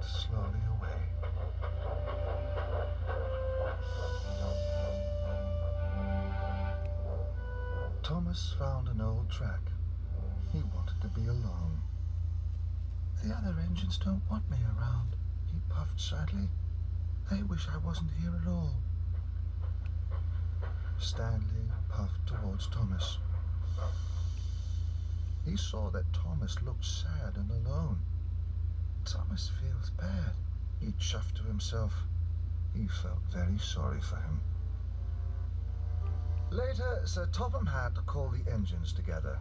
slowly away. Thomas found an old track. He wanted to be alone. "The other engines don't want me around," he puffed sadly. "They wish I wasn't here at all." Stanley puffed towards Thomas. He saw that Thomas looked sad and alone. "Thomas feels bad," he chuffed to himself. He felt very sorry for him. Later, Sir Topham Hatt called the engines together.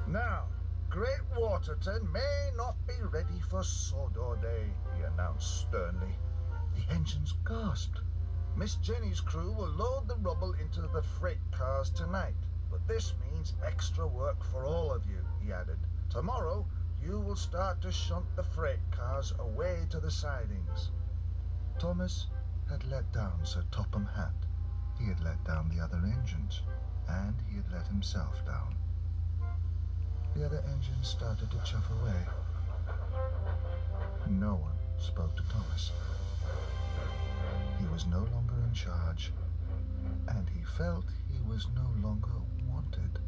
"Now, Great Waterton may not be ready for Sodor Day," he announced sternly. The engines gasped. "Miss Jenny's crew will load the rubble into the freight cars tonight, but this means extra work for all of you," he added. "Tomorrow, you will start to shunt the freight cars away to the sidings." Thomas had let down Sir Topham Hatt. He had let down the other engines, and he had let himself down. The other engines started to chuff away. No one spoke to Thomas. He was no longer in charge, and he felt he was no longer wanted.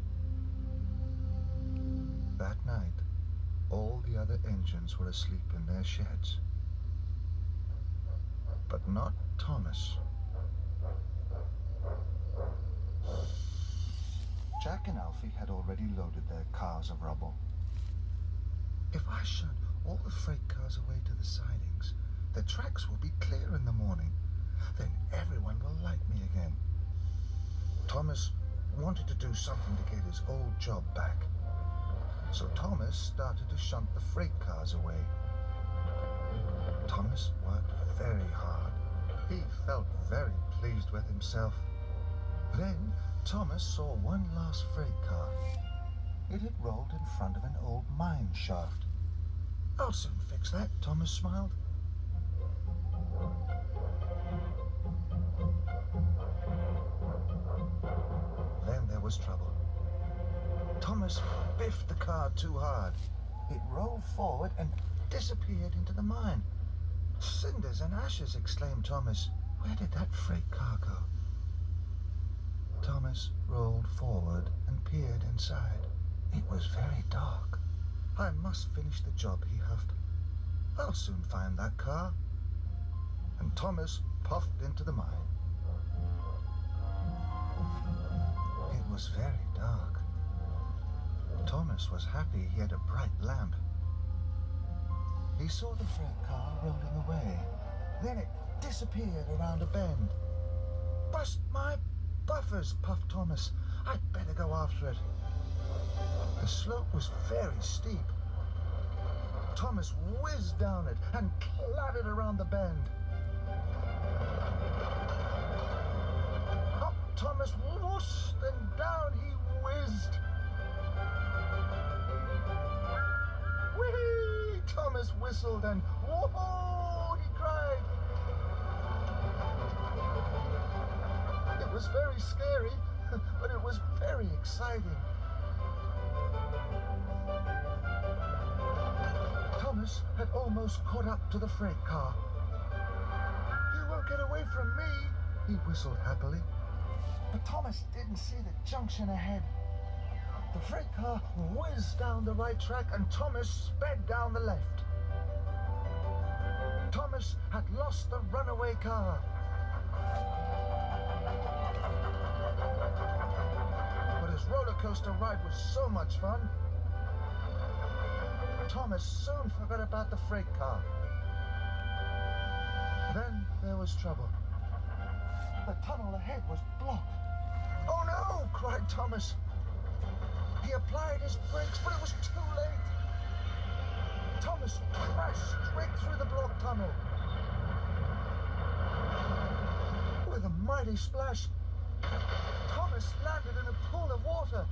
That night, all the other engines were asleep in their sheds. But not Thomas. Jack and Alfie had already loaded their cars of rubble. "If I shunt all the freight cars away to the sidings, the tracks will be clear in the morning. Then everyone will like me again." Thomas wanted to do something to get his old job back. So Thomas started to shunt the freight cars away. Thomas worked very hard. He felt very pleased with himself. Then Thomas saw one last freight car. It had rolled in front of an old mine shaft. "I'll soon fix that," Thomas smiled. Then there was trouble. Thomas biffed the car too hard. It rolled forward and disappeared into the mine. "Cinders and ashes," exclaimed Thomas. "Where did that freight car go?" Thomas rolled forward and peered inside. It was very dark. "I must finish the job," he huffed. "I'll soon find that car." And Thomas puffed into the mine. It was very dark. Thomas was happy he had a bright lamp. He saw the freight car rolling away. Then it disappeared around a bend. "Bust my buffers," puffed Thomas. "I'd better go after it." The slope was very steep. Thomas whizzed down it and clattered around the bend. Up Thomas whooshed and down he whizzed. "Whee!" Thomas whistled, and "Whoa!" he cried. It was very scary, but it was very exciting. Thomas had almost caught up to the freight car. "You won't get away from me," he whistled happily. But Thomas didn't see the junction ahead. The freight car whizzed down the right track and Thomas sped down the left. Thomas had lost the runaway car. But his roller coaster ride was so much fun. Thomas soon forgot about the freight car. Then there was trouble. The tunnel ahead was blocked. "Oh no!" cried Thomas. He applied his brakes, but it was too late. Thomas crashed straight through the blocked tunnel. With a mighty splash, Thomas landed in a pool of water.